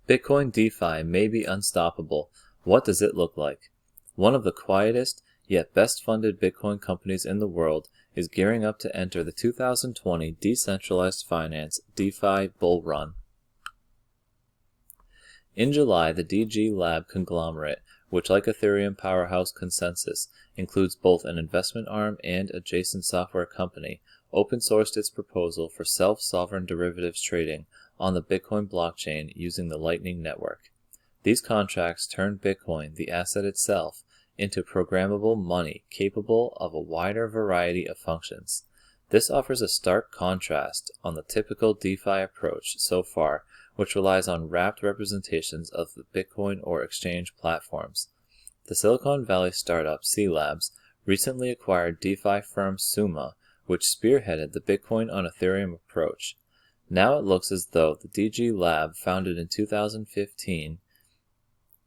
Bitcoin DeFi may be unstoppable. What does it look like? One of the quietest, yet best funded Bitcoin companies in the world is gearing up to enter the 2020 Decentralized Finance DeFi bull run. In July, the DG Lab conglomerate, which like Ethereum powerhouse Consensus, includes both an investment arm and adjacent software company, open-sourced its proposal for self-sovereign derivatives trading on the Bitcoin blockchain using the Lightning Network. These contracts turn Bitcoin, the asset itself, into programmable money capable of a wider variety of functions. This offers a stark contrast on the typical DeFi approach so far, which relies on wrapped representations of the Bitcoin or exchange platforms. The Silicon Valley startup C Labs recently acquired DeFi firm Summa, which spearheaded the Bitcoin on Ethereum approach. Now it looks as though the DG Lab, founded in 2015,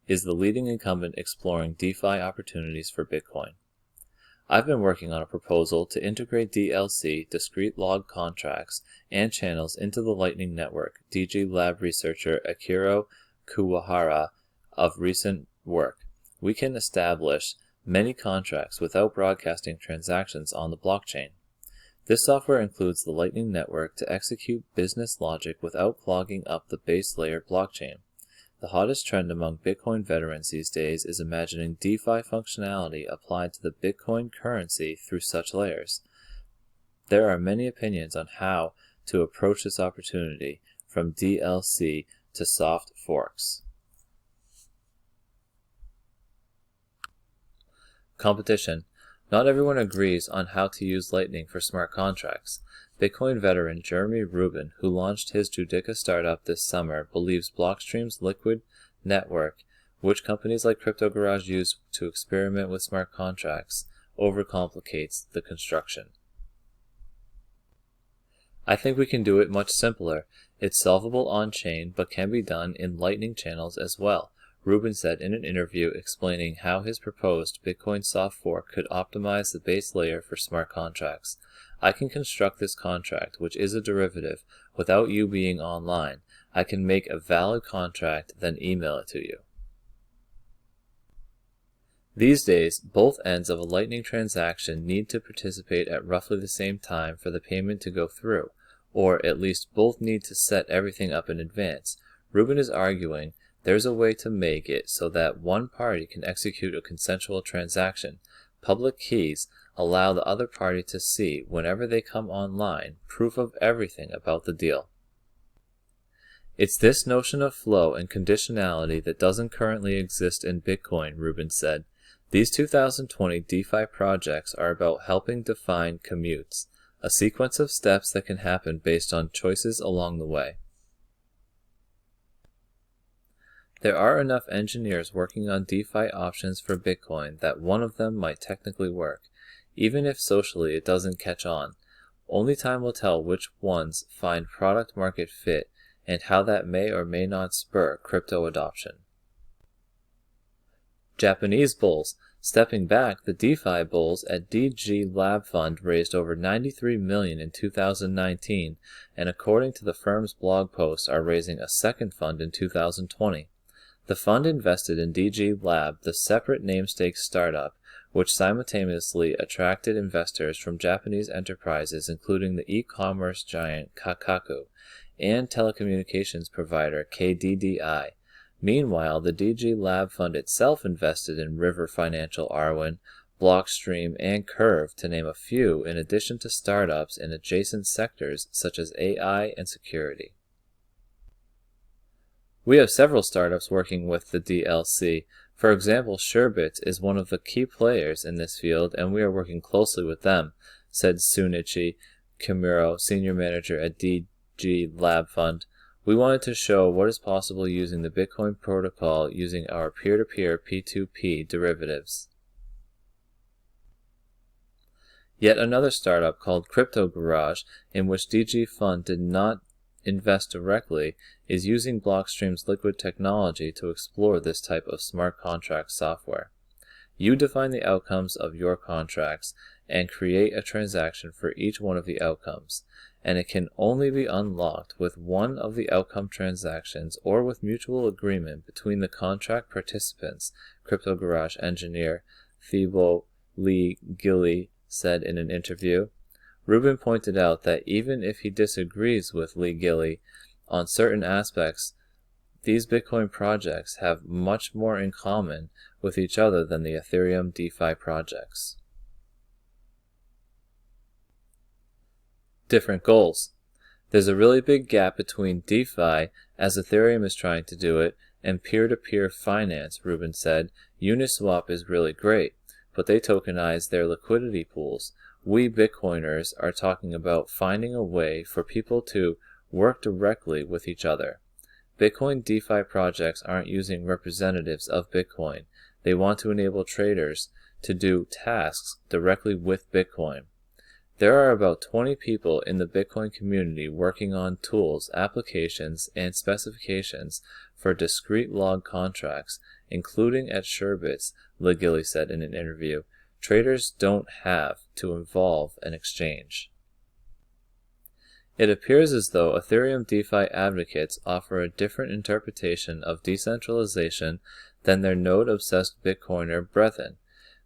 is the leading incumbent exploring DeFi opportunities for Bitcoin. I've been working on a proposal to integrate DLC, discrete log contracts, and channels into the Lightning Network, DG Lab researcher Akira Kuwahara of recent work. We can establish many contracts without broadcasting transactions on the blockchain. This software includes the Lightning Network to execute business logic without clogging up the base layer blockchain. The hottest trend among Bitcoin veterans these days is imagining DeFi functionality applied to the Bitcoin currency through such layers. There are many opinions on how to approach this opportunity, from DLC to soft forks. Competition. Not everyone agrees on how to use Lightning for smart contracts. Bitcoin veteran Jeremy Rubin, who launched his Judica startup this summer, believes Blockstream's liquid network, which companies like Crypto Garage use to experiment with smart contracts, overcomplicates the construction. I think we can do it much simpler. It's solvable on-chain, but can be done in Lightning channels as well, Rubin said in an interview explaining how his proposed Bitcoin soft fork could optimize the base layer for smart contracts. I can construct this contract, which is a derivative, without you being online. I can make a valid contract, then email it to you. These days, both ends of a Lightning transaction need to participate at roughly the same time for the payment to go through, or at least both need to set everything up in advance. Rubin is arguing there's a way to make it so that one party can execute a consensual transaction. Public keys allow the other party to see, whenever they come online, proof of everything about the deal. It's this notion of flow and conditionality that doesn't currently exist in Bitcoin, Rubin said. These 2020 DeFi projects are about helping define commutes, a sequence of steps that can happen based on choices along the way. There are enough engineers working on DeFi options for Bitcoin that one of them might technically work, even if socially it doesn't catch on. Only time will tell which ones find product market fit and how that may or may not spur crypto adoption. Japanese bulls. Stepping back, the DeFi bulls at DG Lab Fund raised over $93 million in 2019, and according to the firm's blog post, are raising a second fund in 2020. The fund invested in DG Lab, the separate namesake startup, which simultaneously attracted investors from Japanese enterprises including the e-commerce giant Kakaku and telecommunications provider KDDI. Meanwhile, the DG Lab Fund itself invested in River Financial Arwen, Blockstream, and Curve, to name a few, in addition to startups in adjacent sectors such as AI and security. We have several startups working with the DLC. For example, Sherbet is one of the key players in this field, and we are working closely with them, said Sunichi Kimuro, senior manager at DG Lab Fund. We wanted to show what is possible using the Bitcoin protocol using our peer-to-peer P2P derivatives. Yet another startup called Crypto Garage, in which DG Fund did not invest directly, is using Blockstream's liquid technology to explore this type of smart contract software. You define the outcomes of your contracts and create a transaction for each one of the outcomes, and it can only be unlocked with one of the outcome transactions or with mutual agreement between the contract participants, Crypto Garage engineer Thibault Lee Gilly said in an interview. Rubin pointed out that even if he disagrees with Lee Gilly on certain aspects, these Bitcoin projects have much more in common with each other than the Ethereum DeFi projects. Different goals. There's a really big gap between DeFi, as Ethereum is trying to do it, and peer-to-peer finance, Rubin said. Uniswap is really great, but they tokenize their liquidity pools. We Bitcoiners are talking about finding a way for people to work directly with each other. Bitcoin DeFi projects aren't using representatives of Bitcoin. They want to enable traders to do tasks directly with Bitcoin. There are about 20 people in the Bitcoin community working on tools, applications, and specifications for discrete log contracts, including at Sherbets, Legilly said in an interview. Traders don't have to involve an exchange. It appears as though Ethereum DeFi advocates offer a different interpretation of decentralization than their node-obsessed Bitcoiner brethren.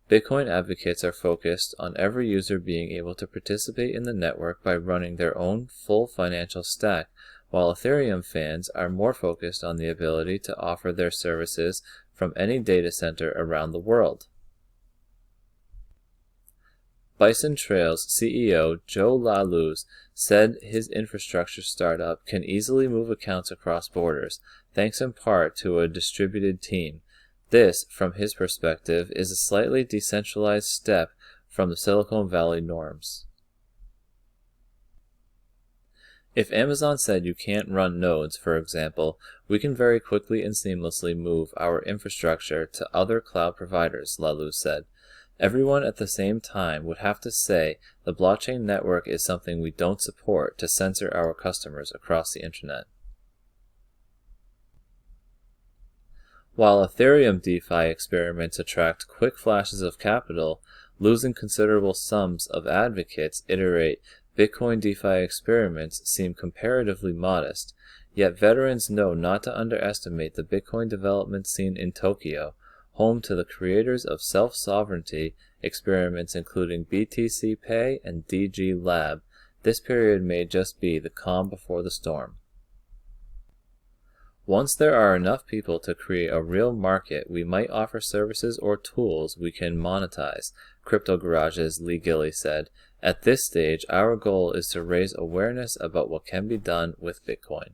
Bitcoin advocates are focused on every user being able to participate in the network by running their own full financial stack, while Ethereum fans are more focused on the ability to offer their services from any data center around the world. Bison Trail's CEO Joe LaLuz said his infrastructure startup can easily move accounts across borders, thanks in part to a distributed team. This, from his perspective, is a slightly decentralized step from the Silicon Valley norms. If Amazon said you can't run nodes, for example, we can very quickly and seamlessly move our infrastructure to other cloud providers, LaLuz said. Everyone at the same time would have to say the blockchain network is something we don't support to censor our customers across the internet. While Ethereum DeFi experiments attract quick flashes of capital, losing considerable sums of advocates iterate Bitcoin DeFi experiments seem comparatively modest, yet veterans know not to underestimate the Bitcoin development scene in Tokyo, home to the creators of self-sovereignty experiments including BTC Pay and DG Lab. This period may just be the calm before the storm. Once there are enough people to create a real market, we might offer services or tools we can monetize, Crypto Garage's Lee Gilly said. At this stage, our goal is to raise awareness about what can be done with Bitcoin.